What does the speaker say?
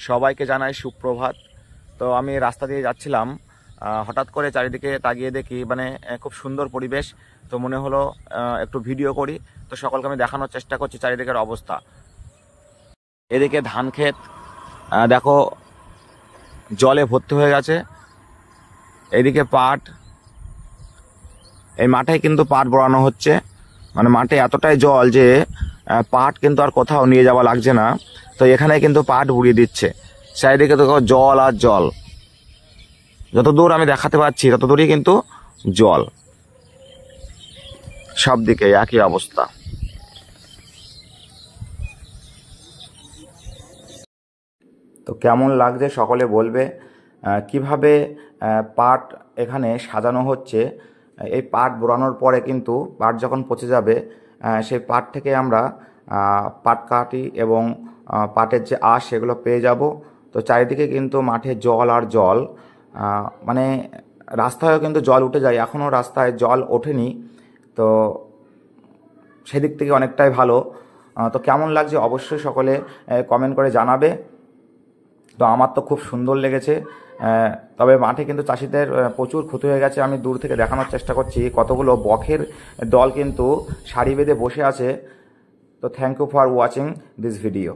সবাইকে জানাই সুপ্রভাত। তো আমি রাস্তা দিয়ে যাচ্ছিলাম, হঠাৎ করে চারিদিকে তাকিয়ে দেখি মানে খুব সুন্দর পরিবেশ। তো মনে হলো একটু ভিডিও করি। তো সকলকে আমি দেখানোর চেষ্টা করছি চারিদিকের অবস্থা। এদিকে ধান ক্ষেত দেখো জলে ভর্তি হয়ে গেছে। এদিকে পাট, এই মাঠে কিন্তু পাট বড়ানো হচ্ছে। মানে মাঠে এতটাই জল যে পাট কিন্তু আর কোথাও নিয়ে যাওয়া লাগছে না। তো এখানে কিন্তু পাট বুড়িয়ে দিচ্ছে। চারিদিকে দেখো জল আর জল, যত দূর আমি দেখাতে পাচ্ছি তত দূরই কিন্তু জল, সব দিকে একই অবস্থা। তো কেমন লাগছে সকলে বলবে। কিভাবে পাট এখানে সাজানো হচ্ছে। এই পাট বোড়ানোর পরে কিন্তু পাট যখন পচে যাবে সেই পাট থেকে আমরা পাট কাটি এবং পাটের যে আঁশ সেগুলো পেয়ে যাব। তো চারিদিকে কিন্তু মাঠে জল আর জল, মানে রাস্তায়ও কিন্তু জল উঠে যায়। এখনও রাস্তায় জল ওঠেনি, তো সেদিক থেকে অনেকটাই ভালো। তো কেমন লাগছে অবশ্যই সকলে কমেন্ট করে জানাবে। তো আমার তো খুব সুন্দর লেগেছে। তবে মাঠে কিন্তু চাষিদের প্রচুর ক্ষতি হয়ে গেছে। আমি দূর থেকে দেখানোর চেষ্টা করছি, কতগুলো বকের দল কিন্তু সারি বেঁধে বসে আছে। তো thank you for watching this video.